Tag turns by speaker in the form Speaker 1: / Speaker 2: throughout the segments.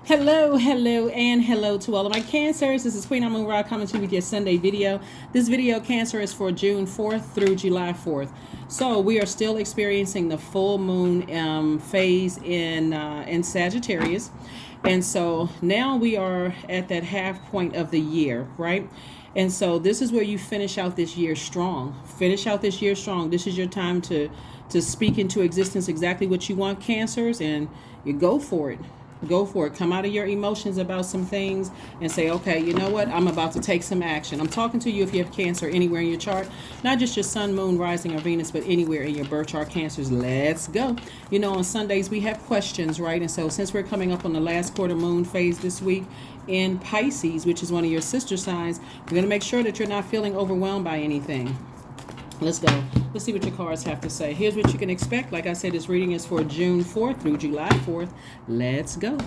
Speaker 1: Hello, hello, and hello to all of my Cancers. This is Queen Amun Ra coming to you with your Sunday video. This video, Cancer, is for June 4th through July 4th. So we are still experiencing the full moon phase in Sagittarius. And so now we are at that half point of the year, right? And so this is where you finish out this year strong. Finish out this year strong. This is your time to speak into existence exactly what you want, Cancers, and you go for it. Go for it. Come out of your emotions about some things and say, okay, you know what? I'm about to take some action. I'm talking to you if you have Cancer anywhere in your chart, not just your sun, moon, rising, or Venus, but anywhere in your birth chart, Cancers. Let's go. You know, on Sundays we have questions, right? And so since we're coming up on the last quarter moon phase this week in Pisces, which is one of your sister signs, we're going to make sure that you're not feeling overwhelmed by anything. Let's go. Let's see what your cards have to say. Here's what you can expect. Like I said, this reading is for June 4th through July 4th. Let's go.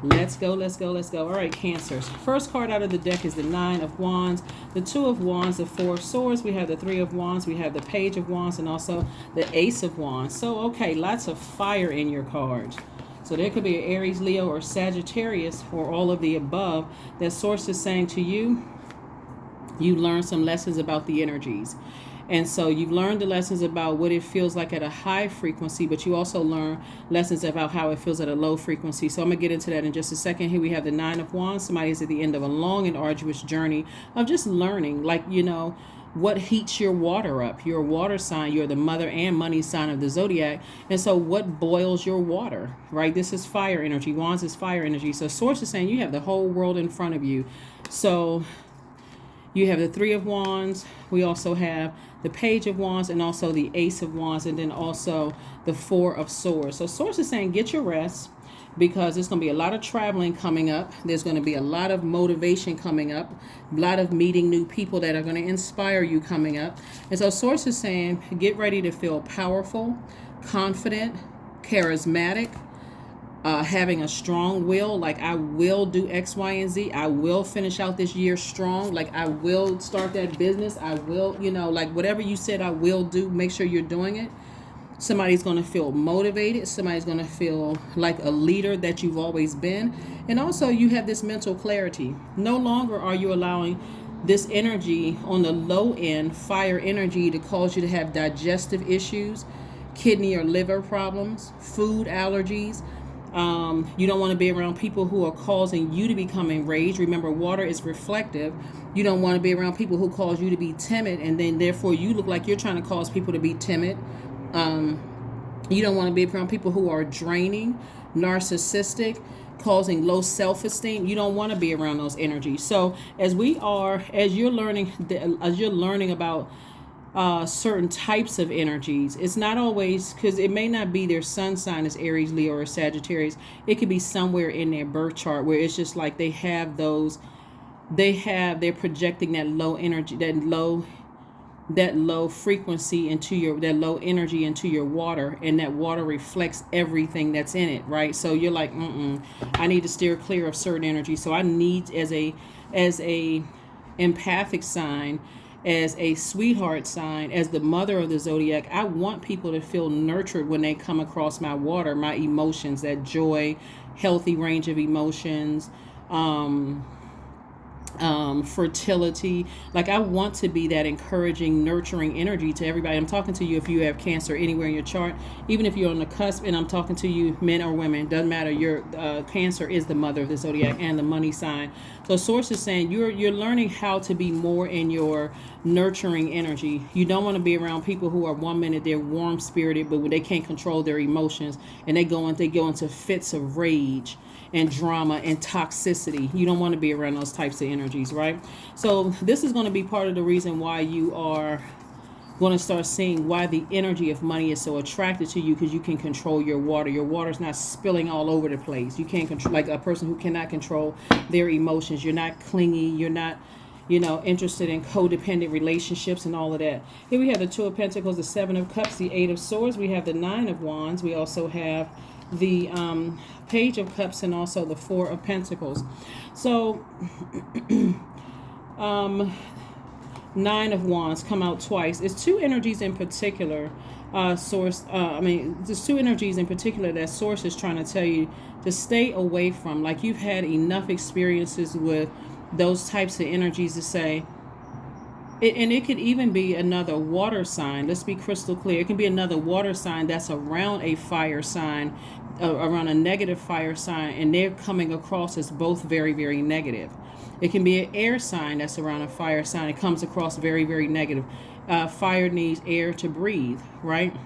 Speaker 1: Let's go, let's go, let's go. All right, Cancers. First card out of the deck is the Nine of Wands, the Two of Wands, the Four of Swords. We have the Three of Wands. We have the Page of Wands and also the Ace of Wands. So, okay, lots of fire in your cards. So there could be an Aries, Leo, or Sagittarius, or all of the above. That source is saying to you, you learn some lessons about the energies. And so you've learned the lessons about what it feels like at a high frequency, but you also learn lessons about how it feels at a low frequency. So I'm going to get into that in just a second. Here we have the Nine of Wands. Somebody is at the end of a long and arduous journey of just learning, like, you know, what heats your water up. You're a water sign. You're the mother and money sign of the Zodiac. And so what boils your water, right? This is fire energy. Wands is fire energy. So source is saying you have the whole world in front of you. So you have the Three of Wands. We also have the Page of Wands and also the Ace of Wands, and then also the Four of Swords. So source is saying get your rest, because there's going to be a lot of traveling coming up. There's going to be a lot of motivation coming up, a lot of meeting new people that are going to inspire you coming up. And so source is saying get ready to feel powerful, confident, charismatic, having a strong will, like I will do X, Y, and Z. I will finish out this year strong. Like I will start that business. I will, you know, like whatever you said I will do, make sure you're doing it. Somebody's going to feel motivated. Somebody's going to feel like a leader that you've always been. And also you have this mental clarity. No longer are you allowing this energy on the low end, fire energy, to cause you to have digestive issues, kidney or liver problems, food allergies. You don't want to be around people who are causing you to become enraged. Remember, water is reflective. You don't want to be around people who cause you to be timid, and then therefore you look like you're trying to cause people to be timid. You don't want to be around people who are draining, narcissistic, causing low self-esteem. You don't want to be around those energies. So as you're learning about certain types of energies, it's not always, because it may not be their sun sign is Aries, Leo, or Sagittarius. It could be somewhere in their birth chart where it's just like they're projecting that low energy, that low frequency into that low energy into your water, and that water reflects everything that's in it, right? So you're like, I need to steer clear of certain energy. So I need, as a empathic sign, as a sweetheart sign, as the mother of the Zodiac, I want people to feel nurtured when they come across my water, my emotions, that joy, healthy range of emotions, fertility. Like I want to be that encouraging, nurturing energy to everybody. I'm talking to you if you have Cancer anywhere in your chart, even if you're on the cusp, and I'm talking to you, men or women, doesn't matter. Your Cancer is the mother of the Zodiac and the money sign. So source is saying you're learning how to be more in your nurturing energy. You don't want to be around people who are 1 minute they're warm spirited, but when they can't control their emotions and they go into fits of rage and drama and toxicity. You don't want to be around those types of energies, right? So this is going to be part of the reason why you are going to start seeing why the energy of money is so attracted to you, because you can control your water. Your water's not spilling all over the place. You can't control, like a person who cannot control their emotions. You're not clingy. You're not, interested in codependent relationships and all of that. Here we have the Two of Pentacles, the Seven of Cups, the Eight of Swords. We have the Nine of Wands. We also have the Page of Cups and also the Four of Pentacles. So Nine of Wands come out twice. It's two energies in particular, there's two energies in particular that source is trying to tell you to stay away from. Like, you've had enough experiences with those types of energies to say, and it could even be another water sign. Let's be crystal clear. It can be another water sign that's around a fire sign, around a negative fire sign, and they're coming across as both very, very negative. It can be an air sign that's around a fire sign. It comes across very, very negative. Fire needs air to breathe, right?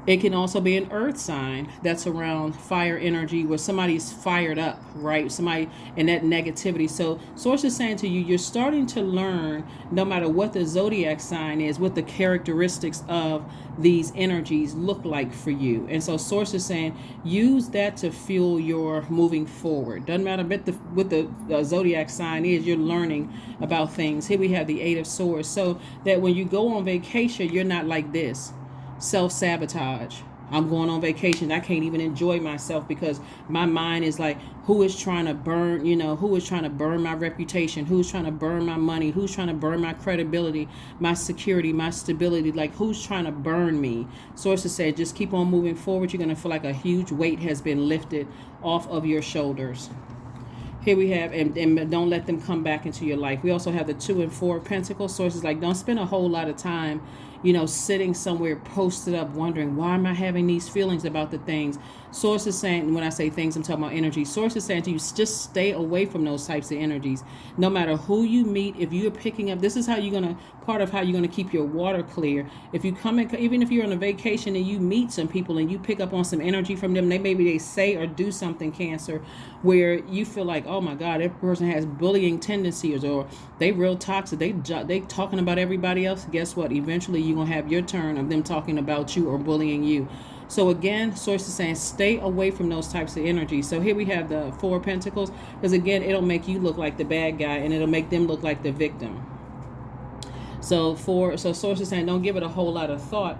Speaker 1: It can also be an earth sign that's around fire energy, where somebody's fired up, right? Somebody in that negativity. So source is saying to you, you're starting to learn, no matter what the zodiac sign is, what the characteristics of these energies look like for you. And so source is saying, use that to fuel your moving forward. Doesn't matter what the zodiac sign is, you're learning about things. Here we have the 8 of Swords. So that when you go on vacation, you're not like this. Self-sabotage. I'm going on vacation. I can't even enjoy myself because my mind is like, who is trying to burn, who is trying to burn my reputation? Who's trying to burn my money? Who's trying to burn my credibility, my security, my stability? Like, who's trying to burn me? Sources say, just keep on moving forward. You're going to feel like a huge weight has been lifted off of your shoulders. Here we have, and don't let them come back into your life. We also have the 2 and 4 of Pentacles. Sources like, don't spend a whole lot of time sitting somewhere posted up wondering, why am I having these feelings about the things? Source is saying, when I say things, I'm talking about energy. Source is saying to you, just stay away from those types of energies. No matter who you meet, if you're picking up, this is how you're going to, part of how you're going to keep your water clear. If you come in, even if you're on a vacation and you meet some people and you pick up on some energy from them, maybe they say or do something, Cancer, where you feel like, oh my God, that person has bullying tendencies, or they real toxic, they talking about everybody else. Guess what? Eventually you're going to have your turn of them talking about you or bullying you. So again, source is saying, stay away from those types of energies. So here we have the 4 of Pentacles, because again, it'll make you look like the bad guy and it'll make them look like the victim. So source is saying, don't give it a whole lot of thought.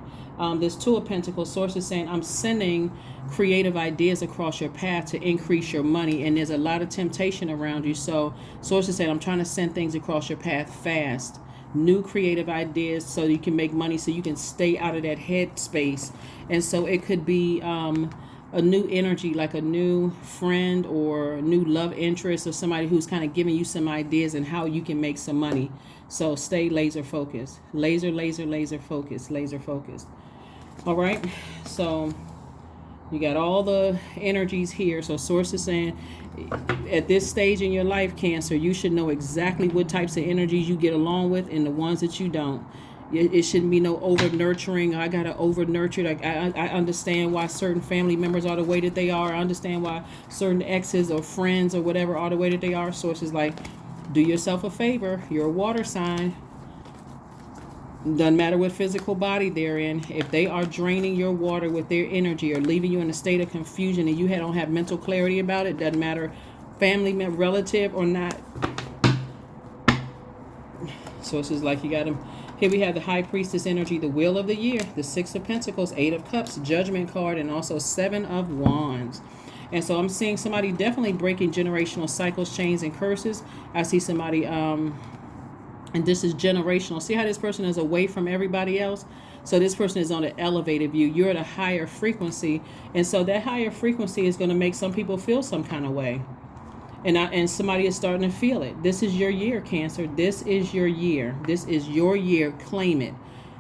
Speaker 1: This 2 of Pentacles, source is saying, I'm sending creative ideas across your path to increase your money, and there's a lot of temptation around you. So source is saying, I'm trying to send things across your path fast. New creative ideas so you can make money, so you can stay out of that head space. And so it could be a new energy, like a new friend or a new love interest, or somebody who's kind of giving you some ideas and how you can make some money. So stay laser focused. Laser focused. All right. So you got all the energies here. So source is saying, at this stage in your life, Cancer, you should know exactly what types of energies you get along with and the ones that you don't. It shouldn't be no over nurturing. I gotta over nurture. Like, I understand why certain family members are the way that they are. I understand why certain exes or friends or whatever are the way that they are. Sources like, do yourself a favor. You're a water sign. Doesn't matter what physical body they're in. If they are draining your water with their energy or leaving you in a state of confusion and you don't have mental clarity about it, doesn't matter family member, relative or not. So it's just like you got them. Here we have the High Priestess energy, the Wheel of the Year, the 6 of Pentacles, 8 of Cups, Judgment card, and also 7 of Wands. And so I'm seeing somebody definitely breaking generational cycles, chains, and curses. I see somebody, and this is generational. See how this person is away from everybody else? So this person is on an elevated view. You're at a higher frequency. And so that higher frequency is going to make some people feel some kind of way. And somebody is starting to feel it. This is your year, Cancer. This is your year. This is your year. Claim it.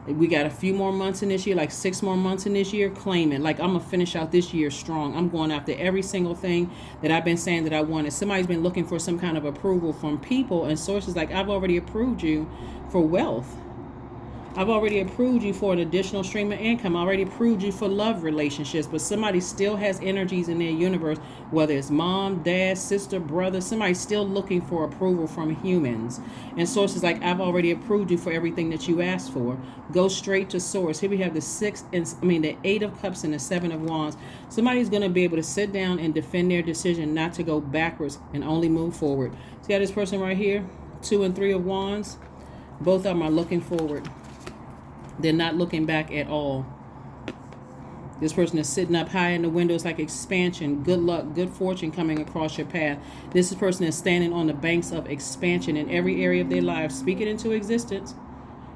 Speaker 1: We got a few more months in this year, like 6 more months in this year. Claim it. Like, I'm going to finish out this year strong. I'm going after every single thing that I've been saying that I wanted. Somebody's been looking for some kind of approval from people and sources like, I've already approved you for wealth. I've already approved you for an additional stream of income. I already approved you for love relationships. But somebody still has energies in their universe, whether it's mom, dad, sister, brother. Somebody's still looking for approval from humans. And sources like, I've already approved you for everything that you asked for. Go straight to source. Here we have the 8 of Cups and the 7 of Wands. Somebody's going to be able to sit down and defend their decision not to go backwards and only move forward. See how this person right here, 2 and 3 of Wands? Both of them are looking forward. They're not looking back at all. This person is sitting up high in the window. It's like expansion, good luck, good fortune coming across your path. This person is standing on the banks of expansion in every area of their lives. Speak it into existence.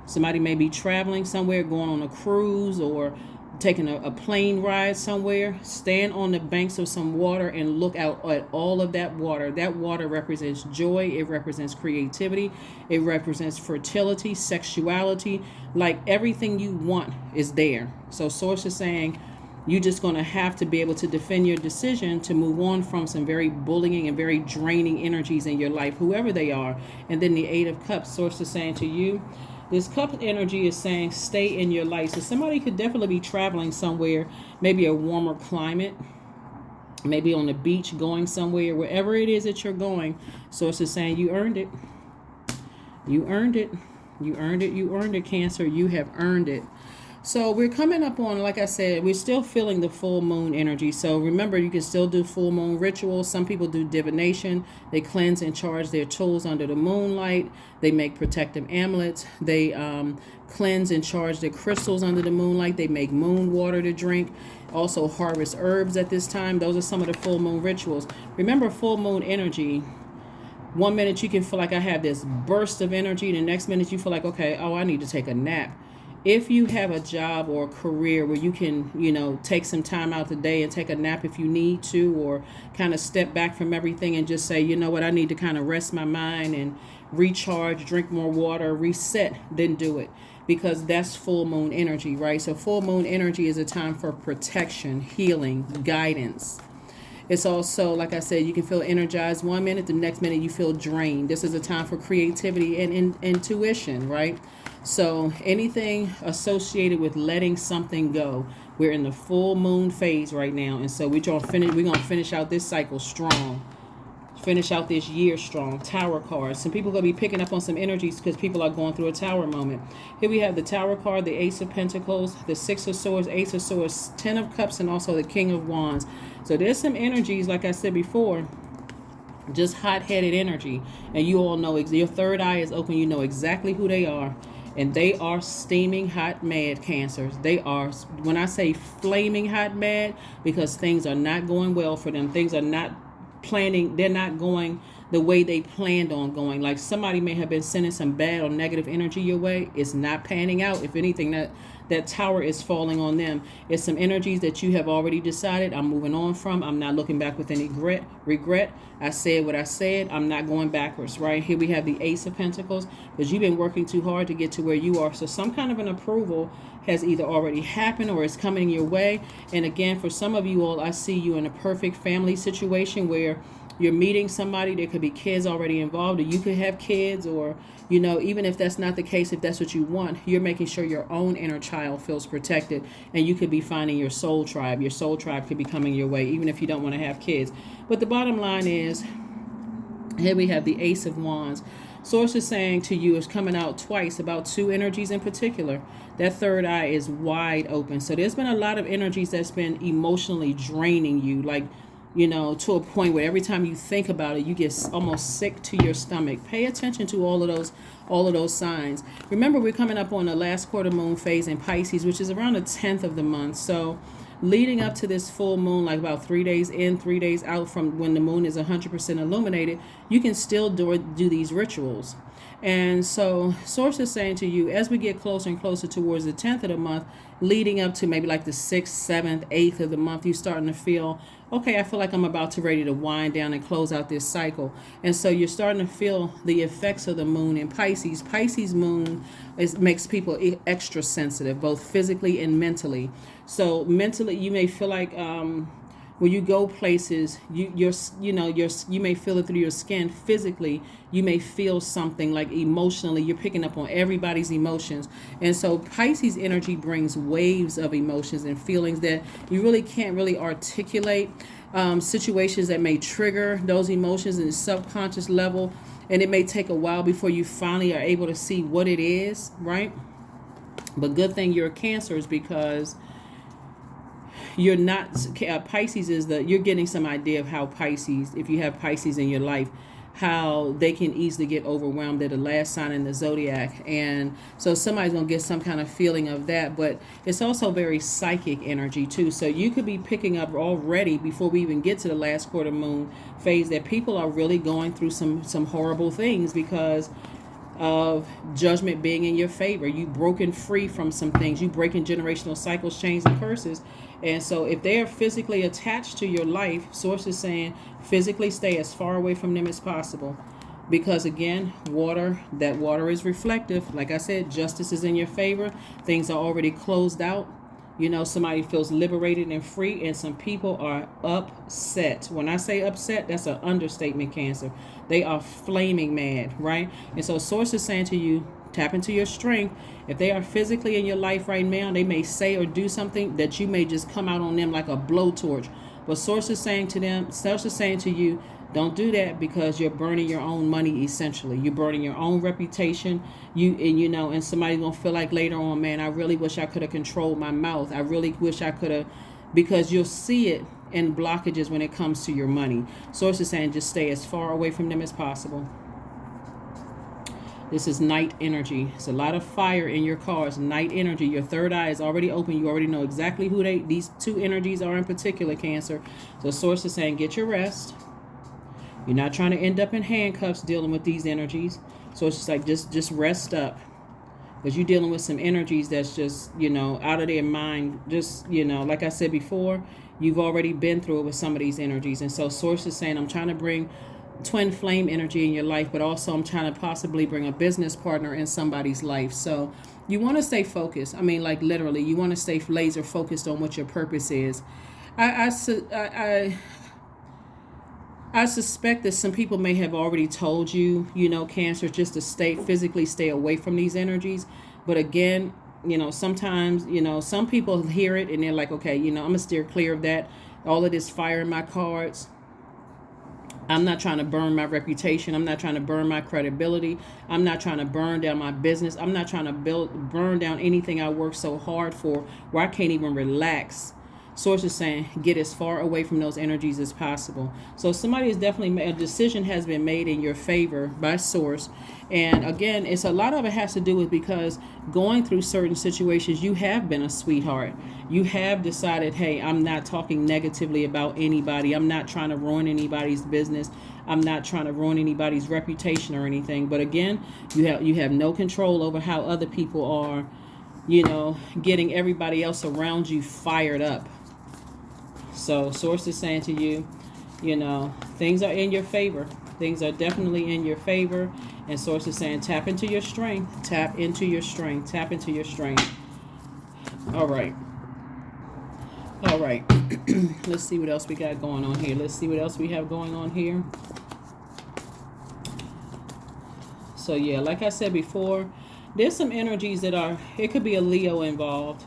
Speaker 1: Somebody may be traveling somewhere, going on a cruise or taking a plane ride somewhere, stand on the banks of some water and look out at all of that water. That water represents joy. It represents creativity. It represents fertility, sexuality. Like everything you want is there. So Source is saying you're just going to have to be able to defend your decision to move on from some very bullying and very draining energies in your life, whoever they are. And then the Eight of Cups, Source is saying to you, this cup energy is saying stay in your light. So somebody could definitely be traveling somewhere, maybe a warmer climate, maybe on the beach, going somewhere, wherever it is that you're going. Source is saying you earned it. You earned it. You earned it. You earned it, Cancer. You have earned it. So we're coming up on, like I said, we're still feeling the full moon energy. So remember, you can still do full moon rituals. Some people do divination. They cleanse and charge their tools under the moonlight. They make protective amulets. They cleanse and charge their crystals under the moonlight. They make moon water to drink. Also harvest herbs at this time. Those are some of the full moon rituals. Remember, full moon energy, 1 minute you can feel like I have this burst of energy. The next minute you feel like, okay, oh, I need to take a nap. If you have a job or a career where you can, take some time out the day and take a nap if you need to, or kind of step back from everything and just say, you know what, I need to kind of rest my mind and recharge, drink more water, reset, then do it. Because that's full moon energy, right? So full moon energy is a time for protection, healing, guidance. It's also, like I said, you can feel energized 1 minute, the next minute you feel drained. This is a time for creativity and intuition, right? So anything associated with letting something go, we're in the full moon phase right now. And so we're going to finish out this cycle strong. Finish out this year strong. Tower cards. Some people are going to be picking up on some energies because people are going through a tower moment. Here we have the Tower card, the Ace of Pentacles, the Six of Swords, Ace of Swords, Ten of Cups, and also the King of Wands. So there's some energies, like I said before, just hot-headed energy. And you all know, your third eye is open. You know exactly who they are. And they are steaming hot mad, Cancers. They are, when I say flaming hot mad, because things are not going well for them. Things are not planning, they're not going the way they planned on going. Like somebody may have been sending some bad or negative energy your way. It's not panning out. If anything, that tower is falling on them. It's some energies that you have already decided, I'm moving on from. I'm not looking back with any regret. I said what I said. I'm not going backwards, right? Here we have the Ace of Pentacles, because you've been working too hard to get to where you are. So some kind of an approval has either already happened or is coming your way. And again, for some of you all, I see you in a perfect family situation where you're meeting somebody. There could be kids already involved, or you could have kids, or even if that's not the case, if that's what you want, you're making sure your own inner child feels protected, and you could be finding your soul tribe. Your soul tribe could be coming your way, even if you don't want to have kids. But the bottom line is, here we have the Ace of Wands. Source is saying to you, is coming out twice about two energies in particular. That third eye is wide open. So there's been a lot of energies that's been emotionally draining you, like, to a point where every time you think about it, you get almost sick to your stomach. Pay attention to all of those signs. Remember, we're coming up on the last quarter moon phase in Pisces, which is around the 10th of the month. So leading up to this full moon, like about 3 days in, 3 days out from when the moon is 100% illuminated, you can still do these rituals. And so Source is saying to you, as we get closer and closer towards the 10th of the month, leading up to maybe like the 6th, 7th, 8th of the month, you're starting to feel, okay, I feel like I'm about to ready to wind down and close out this cycle. And so you're starting to feel the effects of the moon in Pisces. Pisces moon makes people extra sensitive, both physically and mentally. So mentally, you may feel like when you go places, you may feel it through your skin. Physically, you may feel something, like emotionally, you're picking up on everybody's emotions. And so Pisces energy brings waves of emotions and feelings that you really can't really articulate, situations that may trigger those emotions in the subconscious level. And it may take a while before you finally are able to see what it is, right? But good thing you're a Cancer, is because you're not, Pisces is you're getting some idea of how Pisces, if you have Pisces in your life, how they can easily get overwhelmed. They're the last sign in the Zodiac. And so somebody's going to get some kind of feeling of that. But it's also very psychic energy too. So you could be picking up already, before we even get to the last quarter moon phase, that people are really going through some horrible things, because of judgment being in your favor. You broken free from some things. You breaking generational cycles, chains, and curses. And so if they are physically attached to your life, source is saying physically stay as far away from them as possible. Because again, that water is reflective. Like I said, justice is in your favor. Things are already closed out. Somebody feels liberated and free, and some people are upset. When I say upset, that's an understatement, Cancer. They are flaming mad, right? And so source is saying to you, tap into your strength. If they are physically in your life right now, they may say or do something that you may just come out on them like a blowtorch. But source is saying to you, don't do that, because you're burning your own money. Essentially, you're burning your own reputation. And somebody's gonna feel like later on, man, I really wish I could have controlled my mouth. I really wish I could have, because you'll see it in blockages when it comes to your money. Source is saying just stay as far away from them as possible. This is night energy. It's a lot of fire in your cards. Night energy. Your third eye is already open. You already know exactly who these two energies are in particular, Cancer. So source is saying get your rest. You're not trying to end up in handcuffs dealing with these energies. So it's just like, just rest up. Because you're dealing with some energies that's just, out of their mind. Just, like I said before, you've already been through it with some of these energies. And so source is saying, I'm trying to bring twin flame energy in your life, but also I'm trying to possibly bring a business partner in somebody's life. So you want to stay focused. I mean, like literally, you want to stay laser focused on what your purpose is. I suspect that some people may have already told you, Cancer, just to physically stay away from these energies. But again, sometimes, some people hear it and they're like, okay, I'm going to steer clear of that. All of this fire in my cards. I'm not trying to burn my reputation. I'm not trying to burn my credibility. I'm not trying to burn down my business. I'm not trying to burn down anything I worked so hard for, where I can't even relax. Source is saying get as far away from those energies as possible. So somebody is definitely a decision has been made in your favor by source. And again, it's a lot of it has to do with, because going through certain situations, you have been a sweetheart. You have decided, hey, I'm not talking negatively about anybody. I'm not trying to ruin anybody's business. I'm not trying to ruin anybody's reputation or anything. But again, you have no control over how other people are, getting everybody else around you fired up. So source is saying to you, things are in your favor. Things are definitely in your favor. And source is saying tap into your strength. Tap into your strength. Tap into your strength. All right. Let's see what else we got going on here. Let's see what else we have going on here. So yeah, like I said before, there's some energies that it could be a Leo involved.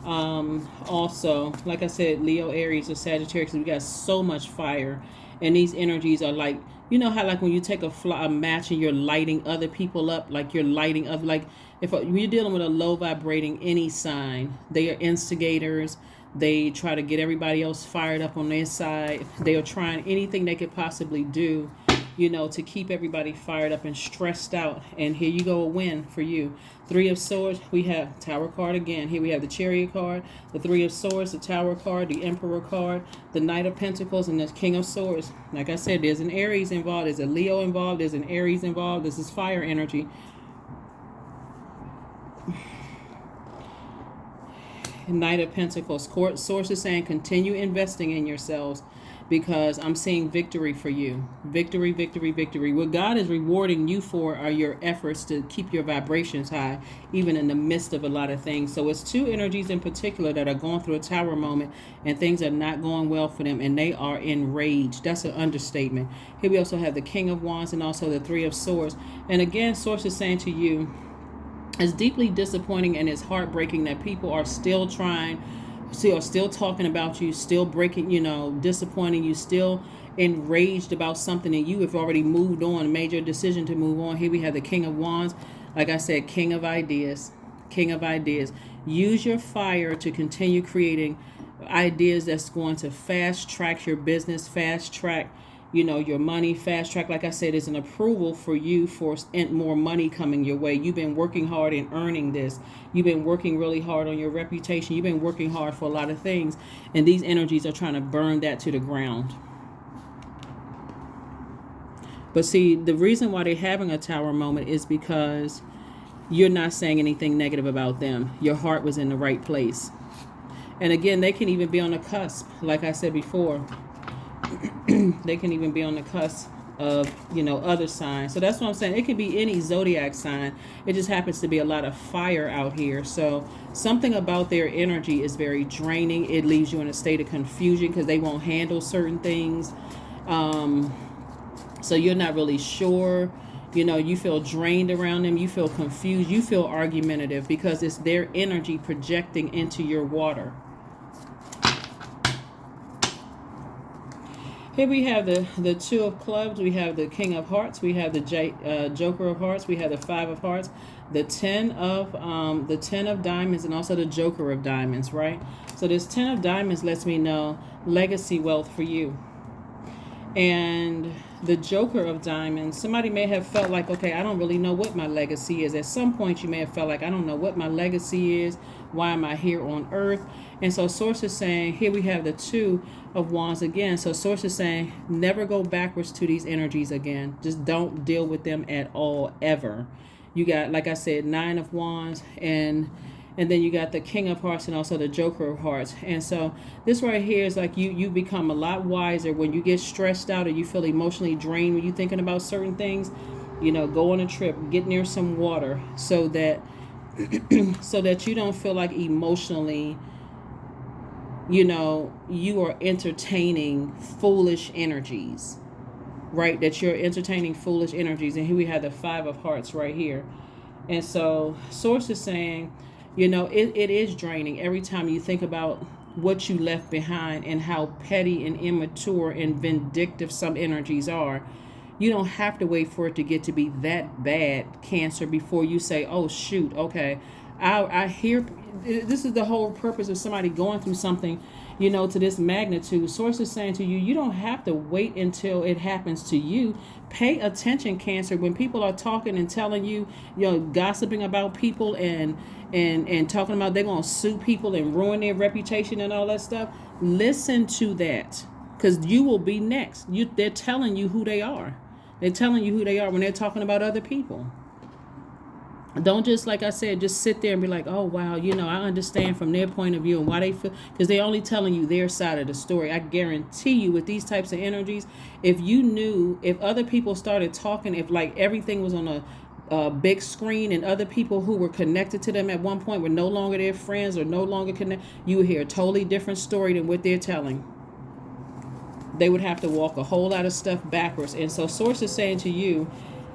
Speaker 1: Also, like I said, Leo, Aries, or Sagittarius, we got so much fire, and these energies are like, how like when you take a match and you're lighting other people up, like you're lighting up, like if you're dealing with a low vibrating any sign, they are instigators. They try to get everybody else fired up on their side. They are trying anything they could possibly do, to keep everybody fired up and stressed out. And here you go, a win for you. Three of Swords, we have Tower card again. Here we have the Chariot card, the Three of Swords, the Tower card, the Emperor card, the Knight of Pentacles, and the King of Swords. Like I said, there's an Aries involved, there's a Leo involved, there's an Aries involved. This is fire energy. Knight of Pentacles. Source is saying continue investing in yourselves, because I'm seeing victory for you. Victory, victory, victory. What God is rewarding you for are your efforts to keep your vibrations high, even in the midst of a lot of things. So it's two energies in particular that are going through a tower moment, and things are not going well for them, and they are enraged. That's an understatement. Here we also have the King of Wands and also the Three of Swords. And again, Source is saying to you, it's deeply disappointing and it's heartbreaking that people are still still talking about you, still breaking, disappointing you, still enraged about something, and you have already moved on, made your decision to move on. Here we have the King of Wands. Like I said, King of Ideas. King of Ideas. Use your fire to continue creating ideas that's going to fast track your business, fast track your money. Fast track, like I said, is an approval for you for more money coming your way. You've been working hard in earning this. You've been working really hard on your reputation. You've been working hard for a lot of things, and these energies are trying to burn that to the ground. But see, the reason why they're having a tower moment is because you're not saying anything negative about them. Your heart was in the right place. And again, they can even be on the cusp. Like I said before, they can even be on the cusp of, you know, other signs. So that's what I'm saying. It could be any zodiac sign. It just happens to be a lot of fire out here. So something about their energy is very draining. It leaves you in a state of confusion because they won't handle certain things. So you're not really sure. You know, you feel drained around them. You feel confused. You feel argumentative because it's their energy projecting into your water. Here we have the Two of Clubs, we have the King of Hearts, we have the Joker of Hearts, we have the Five of Hearts, the Ten of Diamonds, and also the Joker of Diamonds, right? So this Ten of Diamonds lets me know legacy wealth for you. And the Joker of Diamonds, somebody may have felt like, okay, I don't really know what my legacy is. At some point, you may have felt like, I don't know what my legacy is. Why am I here on earth? And so Source is saying, here we have the Two of Wands again. So Source is saying, never go backwards to these energies again. Just don't deal with them at all, ever. You got, like I said, Nine of Wands, and then you got the King of Hearts and also the Joker of Hearts. And so this right here is like you become a lot wiser when you get stressed out or you feel emotionally drained when you're thinking about certain things. You know, go on a trip, get near some water so that so that you don't feel like emotionally, you know, you are entertaining foolish energies, right? That you're entertaining foolish energies. And here we have the Five of Hearts right here. And so Source is saying, you know, it is draining every time you think about what you left behind and how petty and immature and vindictive some energies are. You don't have to wait for it to get to be that bad, Cancer, before you say, oh, shoot, okay, I hear. This is the whole purpose of somebody going through something, you know, to this magnitude. Source is saying to you, you don't have to wait until it happens to you. Pay attention, Cancer. When people are talking and telling you, you know, gossiping about people and talking about they're going to sue people and ruin their reputation and all that stuff, listen to that, because you will be next. They're telling you who they are. They're telling you who they are when they're talking about other people. Don't just, like I said, just sit there and be like, oh, wow, you know, I understand from their point of view and why they feel, because they're only telling you their side of the story. I guarantee you with these types of energies, if you knew, if other people started talking, if like everything was on a big screen and other people who were connected to them at one point were no longer their friends or no longer connected, you would hear a totally different story than what they're telling. They would have to walk a whole lot of stuff backwards. And so Source is saying to you,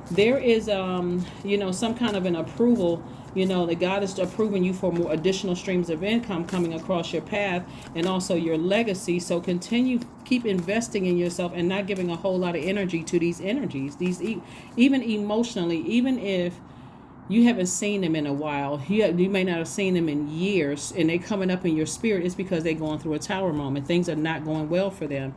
Speaker 1: there is, you know, some kind of an approval, you know, that God is approving you for more additional streams of income coming across your path and also your legacy. So keep investing in yourself and not giving a whole lot of energy to these energies, even emotionally, even if you haven't seen them in a while, you may not have seen them in years, and they coming up in your spirit. It's because they're going through a tower moment. Things are not going well for them.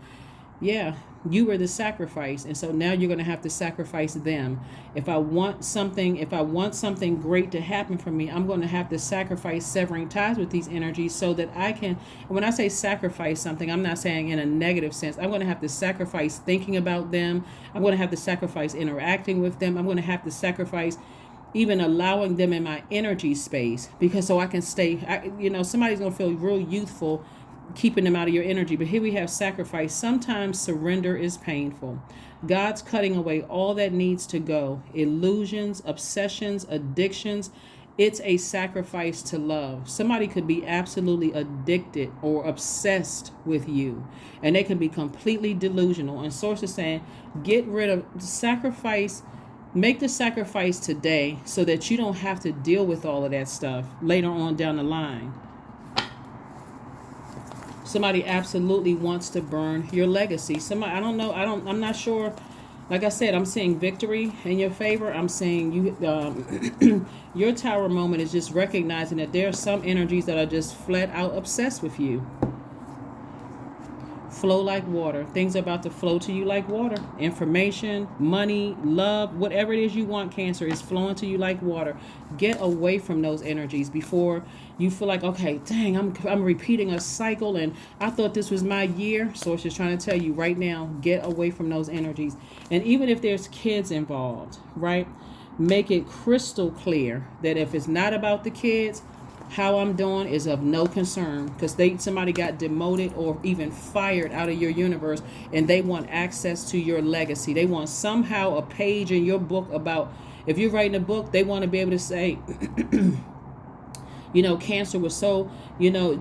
Speaker 1: Yeah, you were the sacrifice, and so now you're going to have to sacrifice them. If I want something great to happen for me, I'm going to have to sacrifice severing ties with these energies so that I can. When I say sacrifice something, I'm not saying in a negative sense. I'm going to have to sacrifice thinking about them. I'm going to have to sacrifice interacting with them. I'm going to have to sacrifice even allowing them in my energy space, because so I can stay. You know, somebody's going to feel real youthful keeping them out of your energy. But here we have sacrifice. Sometimes surrender is painful. God's cutting away all that needs to go. Illusions, obsessions, addictions. It's a sacrifice to love. Somebody could be absolutely addicted or obsessed with you, and they can be completely delusional. And Source is saying, get rid of sacrifice. Make the sacrifice today so that you don't have to deal with all of that stuff later on down the line. Somebody absolutely wants to burn your legacy. Somebody, I don't know. I'm not sure. Like I said, I'm seeing victory in your favor. I'm seeing you, your tower moment is just recognizing that there are some energies that are just flat out obsessed with you. Flow like water. Things are about to flow to you like water. Information, money, love, whatever it is you want, Cancer, is flowing to you like water. Get away from those energies before you feel like, okay, dang, I'm repeating a cycle and I thought this was my year. So it's just trying to tell you right now, get away from those energies. And even if there's kids involved, right? Make it crystal clear that if it's not about the kids, how I'm doing is of no concern, because somebody got demoted or even fired out of your universe, and they want access to your legacy. They want somehow a page in your book about, if you're writing a book, they want to be able to say, Cancer was so,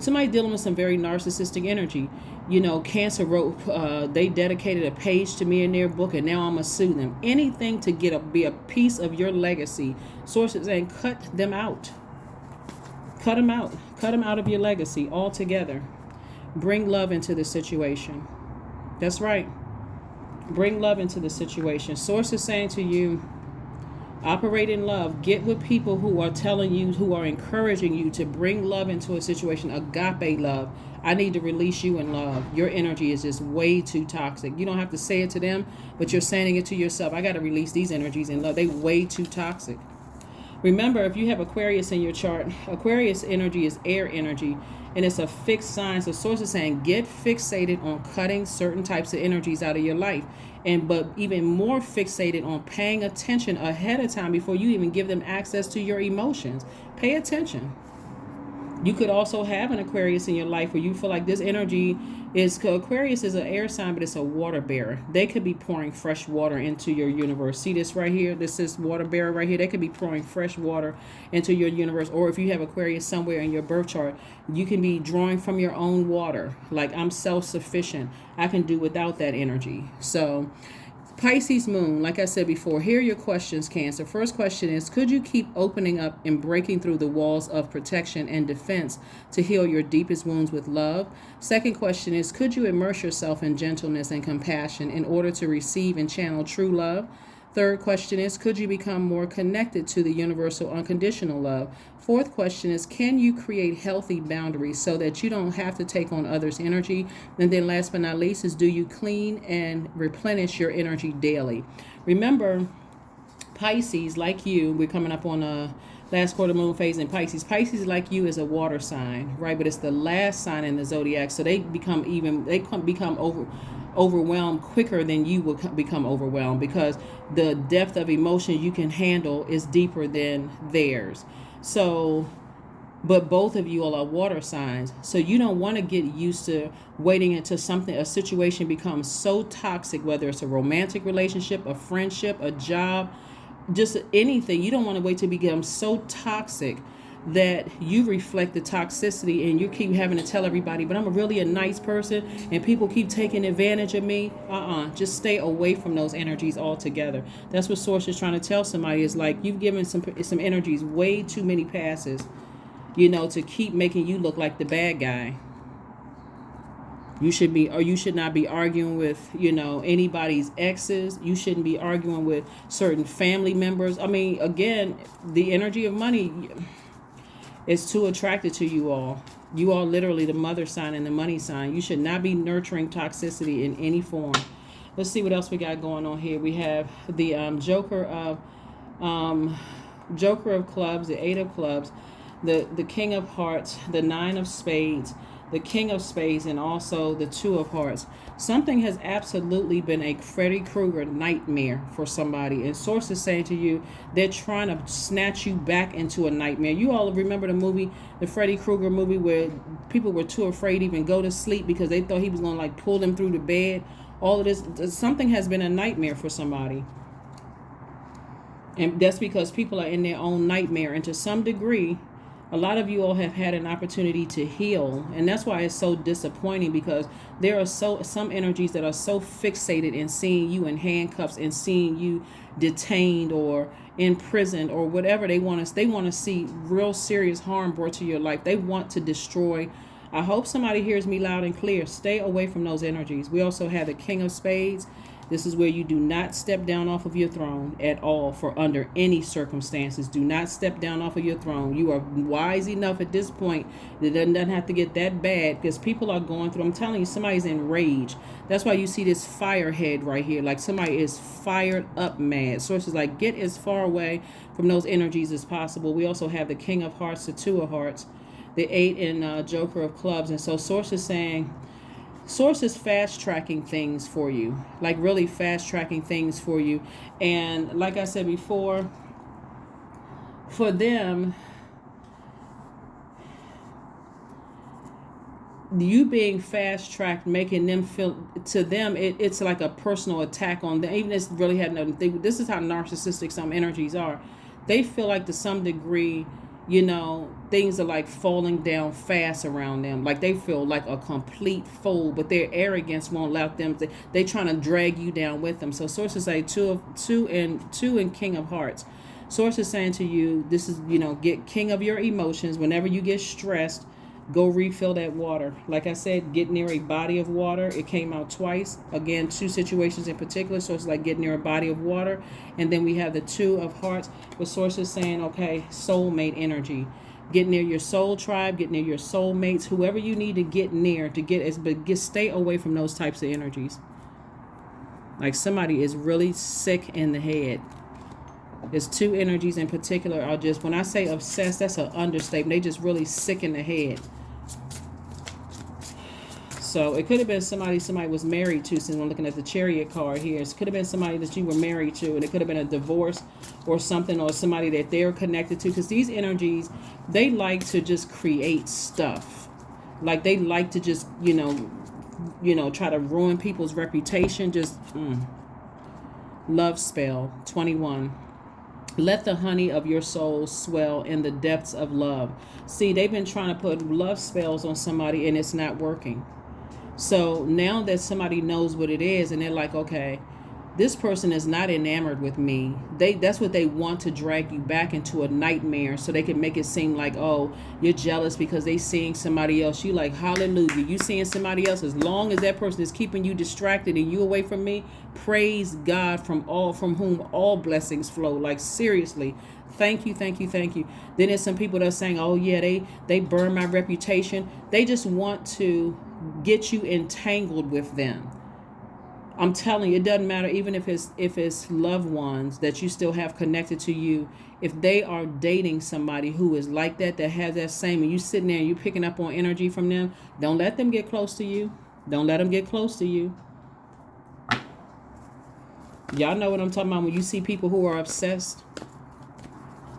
Speaker 1: somebody dealing with some very narcissistic energy. Cancer wrote, they dedicated a page to me in their book, and now I'm going to sue them. Anything to be a piece of your legacy. Sources saying, cut them out. Cut them out. Cut them out of your legacy altogether. Bring love into the situation. That's right. Bring love into the situation. Source is saying to you, operate in love. Get with people who are telling you, who are encouraging you to bring love into a situation. Agape love. I need to release you in love. Your energy is just way too toxic. You don't have to say it to them, but you're saying it to yourself. I got to release these energies in love. They way too toxic. Remember, if you have Aquarius in your chart, Aquarius energy is air energy, and it's a fixed sign. So source is saying, get fixated on cutting certain types of energies out of your life. But even more fixated on paying attention ahead of time before you even give them access to your emotions. Pay attention. You could also have an Aquarius in your life where you feel like this energy is, Aquarius is an air sign, but it's a water bearer. They could be pouring fresh water into your universe. See this right here? This is water bearer right here. They could be pouring fresh water into your universe. Or if you have Aquarius somewhere in your birth chart, you can be drawing from your own water. Like, I'm self-sufficient. I can do without that energy. So Pisces moon, like I said before, here are your questions, Cancer. First question is, could you keep opening up and breaking through the walls of protection and defense to heal your deepest wounds with love? Second question is, could you immerse yourself in gentleness and compassion in order to receive and channel true love? Third question is, could you become more connected to the universal unconditional love? Fourth question is, can you create healthy boundaries so that you don't have to take on others' energy? And then last but not least is, do you clean and replenish your energy daily? Remember, Pisces, like you, we're coming up on a last quarter moon phase in Pisces. Pisces, like you, is a water sign, right? But it's the last sign in the zodiac, so they become overwhelmed quicker than you will become overwhelmed, because the depth of emotion you can handle is deeper than theirs. So, but both of you all are water signs, so you don't want to get used to waiting until a situation becomes so toxic, whether it's a romantic relationship, a friendship, a job, just anything. You don't want to wait to become so toxic that you reflect the toxicity and you keep having to tell everybody, but I'm really a nice person and people keep taking advantage of me. Just stay away from those energies altogether. That's what Source is trying to tell somebody, is like, you've given some energies way too many passes, to keep making you look like the bad guy. You should not be arguing with, anybody's exes. You shouldn't be arguing with certain family members. I mean, again, the energy of money is too attracted to you all. You are literally the mother sign and the money sign. You should not be nurturing toxicity in any form. Let's see what else we got going on here. We have the Joker of clubs, the 8 of clubs, the King of hearts, the 9 of spades, the King of spades, and also the 2 of hearts. Something has absolutely been a Freddy Krueger nightmare for somebody. And Source is saying to you, they're trying to snatch you back into a nightmare. You all remember the movie, the Freddy Krueger movie, where people were too afraid to even go to sleep because they thought he was going to pull them through the bed. All of this, something has been a nightmare for somebody. And that's because people are in their own nightmare. And to some degree, a lot of you all have had an opportunity to heal, and that's why it's so disappointing, because there are some energies that are so fixated in seeing you in handcuffs and seeing you detained or imprisoned or whatever. They want to see real serious harm brought to your life. They want to destroy. I hope somebody hears me loud and clear. Stay away from those energies. We also have the King of spades This is where you do not step down off of your throne at all for under any circumstances. Do not step down off of your throne. You are wise enough at this point that it doesn't have to get that bad, because people are going through, I'm telling you, somebody's in rage. That's why you see this fire head right here. Like somebody is fired up mad. Sources like, get as far away from those energies as possible. We also have the King of Hearts, the Two of Hearts, the 8 and Joker of Clubs. And so Source is saying, Source is fast tracking things for you, like really fast tracking things for you. And like I said before, for them, you being fast tracked, making them feel, to them, it's like a personal attack on them. Even if it's really had nothing. This is how narcissistic some energies are. They feel like to some degree, you know, things are like falling down fast around them. Like they feel like a complete fool, but their arrogance won't allow them to, they trying to drag you down with them. So sources say two and King of Hearts. Source is saying to you, this is, you know, get king of your emotions. Whenever you get stressed, go refill that water. Like I said, get near a body of water. It came out twice. Again, 2 situations in particular. So it's like get near a body of water. And then we have the 2 of Hearts, with sources saying, okay, soulmate energy. Get near your soul tribe. Get near your soulmates. Whoever you need to get near to stay away from those types of energies. Like somebody is really sick in the head. There's 2 energies in particular are just, when I say obsessed, that's an understatement. They just really sick in the head. So it could have been somebody was married to, since I'm looking at the Chariot card here. It could have been somebody that you were married to, and it could have been a divorce or something, or somebody that they're connected to. Because these energies, they like to just create stuff. Like they like to just, you know, try to ruin people's reputation. Just, Love spell, 21. Let the honey of your soul swell in the depths of love. See, they've been trying to put love spells on somebody and it's not working. So now that somebody knows what it is, and they're like, okay, this person is not enamored with me. That's what they want, to drag you back into a nightmare so they can make it seem like, oh, you're jealous because they seeing somebody else. You like, hallelujah, you seeing somebody else. As long as that person is keeping you distracted and you away from me, praise God, from whom all blessings flow. Like seriously, thank you, thank you, thank you. Then there's some people that are saying, oh yeah, they burn my reputation. They just want to get you entangled with them. I'm telling you, it doesn't matter, even if it's loved ones that you still have connected to you. If they are dating somebody who is like that has that same, and you sitting there and you picking up on energy from them, don't let them get close to you. Don't let them get close to you. Y'all know what I'm talking about when you see people who are obsessed.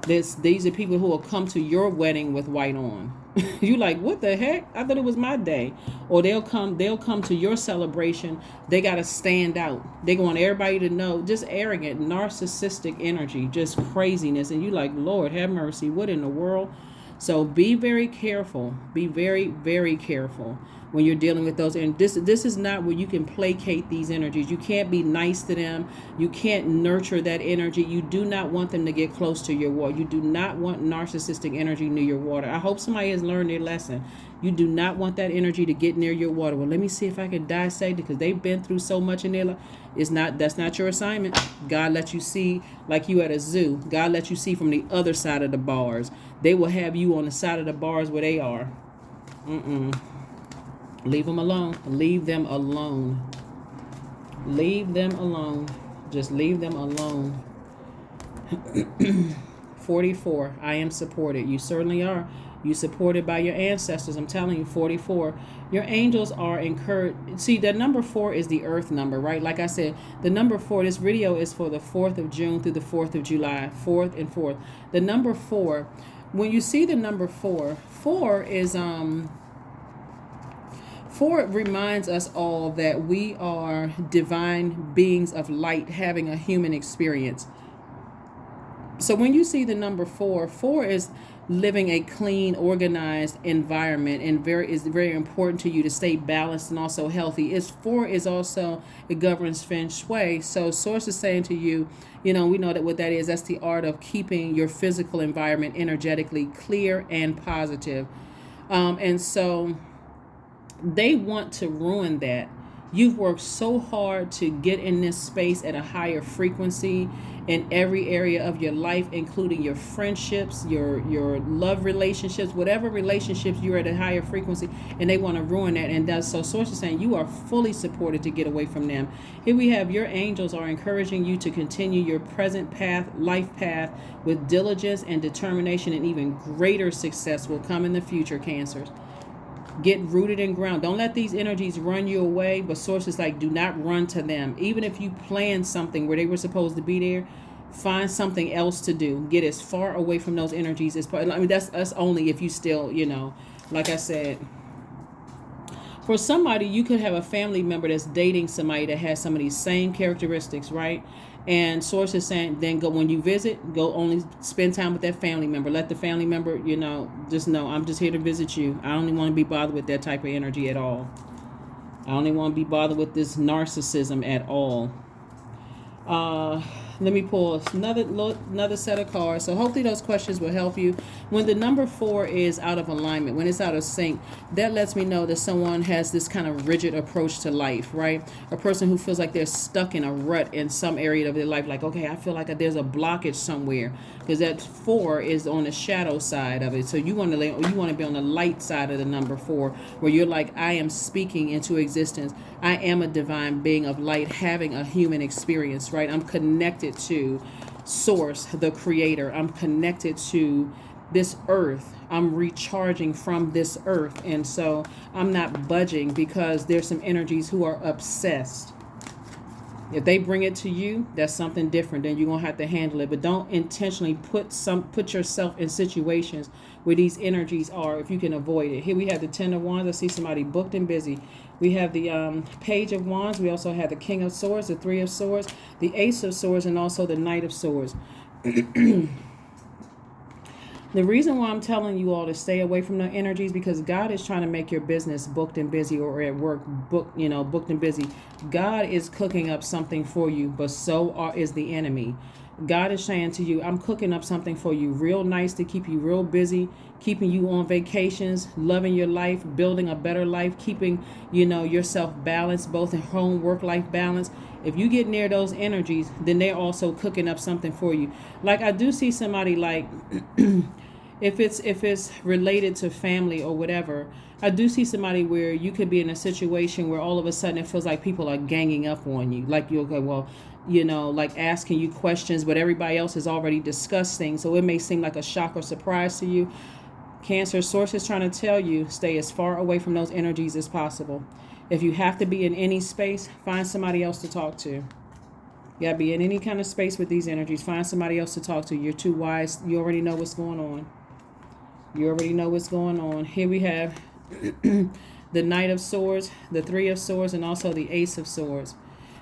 Speaker 1: These are people who will come to your wedding with white on. You like, what the heck? I thought it was my day. Or they'll come to your celebration. They got to stand out. They want everybody to know. Just arrogant, narcissistic energy, just craziness. And you like, Lord, have mercy. What in the world? So be very careful. Be very, very careful when you're dealing with those. And this is not where you can placate these energies. You can't be nice to them. You can't nurture that energy. You do not want them to get close to your water. You do not want narcissistic energy near your water. I hope somebody has learned their lesson. You do not want that energy to get near your water. Well, let me see if I can dissect it, because they've been through so much in their life. That's not your assignment. God let you see, like you at a zoo. God let you see from the other side of the bars. They will have you on the side of the bars where they are. Leave them alone. Leave them alone. Leave them alone. Just leave them alone. 44. I am supported. You certainly are. You supported by your ancestors. I'm telling you, 44. Your angels are encouraged. See, the number 4 is the earth number, right? Like I said, the number 4, this video is for the 4th of June through the 4th of July, 4th and 4th. The number 4, when you see the number 4, 4 is, 4 reminds us all that we are divine beings of light having a human experience. So when you see the number 4, 4 is living a clean, organized environment, and is very important to you to stay balanced and also healthy. 4 is also, it governs feng shui. So source is saying to you, we know that what that is. That's the art of keeping your physical environment energetically clear and positive. And so they want to ruin that. You've worked so hard to get in this space at a higher frequency in every area of your life, including your friendships, your love relationships, whatever relationships you're at a higher frequency, and they want to ruin that. And that's so Source is saying you are fully supported to get away from them. Here we have your angels are encouraging you to continue your present path, life path, with diligence and determination, and even greater success will come in the future, Cancers. Get rooted and ground. Don't let these energies run you away. But Source is like, do not run to them. Even if you plan something where they were supposed to be there, find something else to do. Get as far away from those energies as possible. I mean, that's only if you still, like I said. For somebody, you could have a family member that's dating somebody that has some of these same characteristics, right? And Source is saying, then go when you visit, go only spend time with that family member. Let the family member, just know I'm just here to visit you. I only want to be bothered with that type of energy at all. I only want to be bothered with this narcissism at all. Let me pull another set of cards. So hopefully those questions will help you. When the number 4 is out of alignment, when it's out of sync, that lets me know that someone has this kind of rigid approach to life, right? A person who feels like they're stuck in a rut in some area of their life. Like, okay, I feel like there's a blockage somewhere, because that 4 is on the shadow side of it. So you want to be on the light side of the number 4, where you're like, I am speaking into existence. I am a divine being of light having a human experience, right? I'm connected to Source, the creator. I'm connected to this earth. I'm recharging from this earth. And so I'm not budging, because there's some energies who are obsessed. If they bring it to you, that's something different. Then you're going to have to handle it. But don't intentionally put yourself in situations where these energies are, if you can avoid it. Here we have the 10 of Wands. I see somebody booked and busy. We have the Page of Wands. We also have the King of Swords, the 3 of Swords, the Ace of Swords, and also the Knight of Swords. The reason why I'm telling you all to stay away from the energies, because God is trying to make your business booked and busy, or at work booked and busy. God is cooking up something for you, but so is the enemy. God is saying to you, I'm cooking up something for you real nice to keep you real busy, keeping you on vacations, loving your life, building a better life, keeping, yourself balanced, both in home, work-life balance. If you get near those energies, then they're also cooking up something for you. Like, I do see somebody, like, if it's related to family or whatever, I do see somebody where you could be in a situation where all of a sudden it feels like people are ganging up on you. Like, you're okay, well, like asking you questions, but everybody else has already discussed things. So it may seem like a shock or surprise to you. Cancer, Source is trying to tell you, stay as far away from those energies as possible. If you have to be in any space, find somebody else to talk to. You got to be in any kind of space with these energies. Find somebody else to talk to. You're too wise. You already know what's going on. You already know what's going on. Here we have the Knight of Swords, the 3 of Swords, and also the Ace of Swords.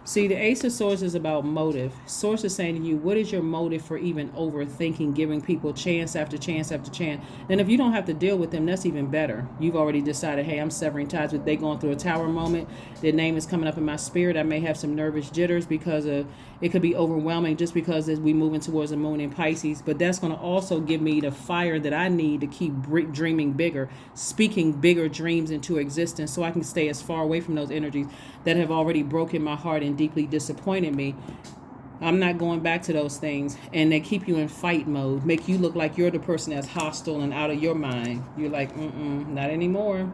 Speaker 1: See, the Ace of Swords is about motive. Source is saying to you, what is your motive for even overthinking, giving people chance after chance after chance? And if you don't have to deal with them, that's even better. You've already decided, hey, I'm severing ties with, they going through a tower moment. Their name is coming up in my spirit. I may have some nervous jitters because of, it could be overwhelming just because as we moving towards the moon in Pisces. But that's going to also give me the fire that I need to keep dreaming bigger, speaking bigger dreams into existence, so I can stay as far away from those energies that have already broken my heart and deeply disappointed me. I'm not going back to those things. And they keep you in fight mode, make you look like you're the person that's hostile and out of your mind. You're like, not anymore.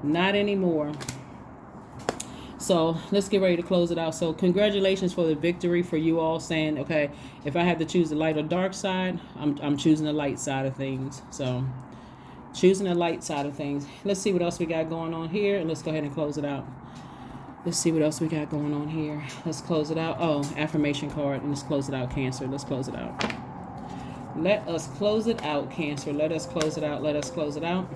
Speaker 1: Not anymore. So let's get ready to close it out. So congratulations for the victory, for you all saying, okay, if I have to choose the light or dark side, I'm choosing the light side of things. So choosing the light side of things. Let's see what else we got going on here, and let's go ahead and close it out. Let's see what else we got going on here. Let's close it out. Oh, affirmation card. And let's close it out, Cancer. Let's close it out. Let us close it out, Cancer. Let us close it out. Let us close it out.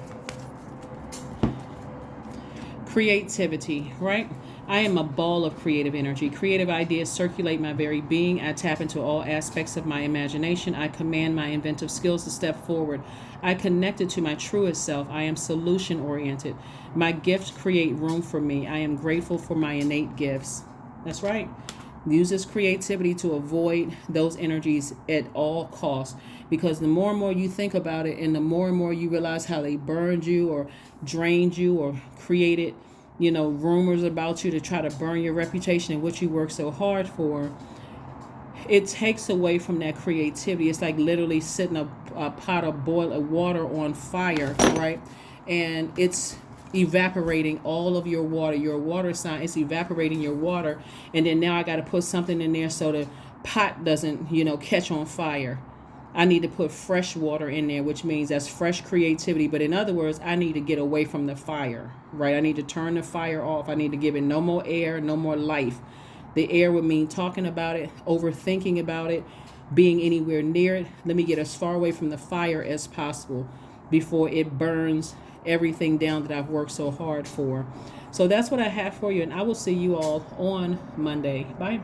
Speaker 1: Creativity, right? I am a ball of creative energy. Creative ideas circulate my very being. I tap into all aspects of my imagination. I command my inventive skills to step forward. I connected to my truest self. I am solution oriented. My gifts create room for me. I am grateful for my innate gifts. That's right. Use this creativity to avoid those energies at all costs, because the more and more you think about it, and the more and more you realize how they burned you or drained you or created rumors about you to try to burn your reputation and what you work so hard for, it takes away from that creativity. It's like literally sitting a pot of boiling water on fire, right? And it's evaporating all of your water. Your water sign is evaporating your water. And then now I got to put something in there so the pot doesn't, catch on fire. I need to put fresh water in there, which means that's fresh creativity. But in other words, I need to get away from the fire, right? I need to turn the fire off. I need to give it no more air, no more life. The air would mean talking about it, overthinking about it, being anywhere near it. Let me get as far away from the fire as possible before it burns everything down that I've worked so hard for. So that's what I have for you, and I will see you all on Monday. Bye.